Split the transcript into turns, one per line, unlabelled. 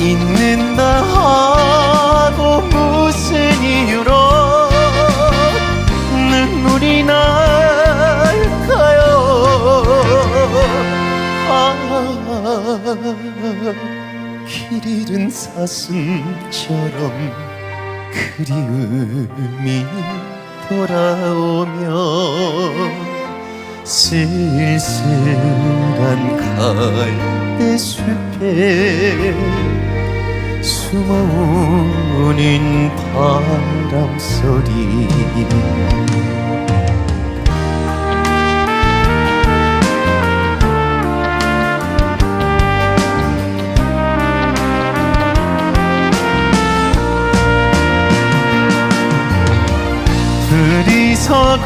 잊는다 하고 무슨 이유로 눈물이 날까요? 길 잃은 사슴처럼 그리움이 돌아오며 쓸쓸한 갈대숲에 숨어오는 바람소리 둘이서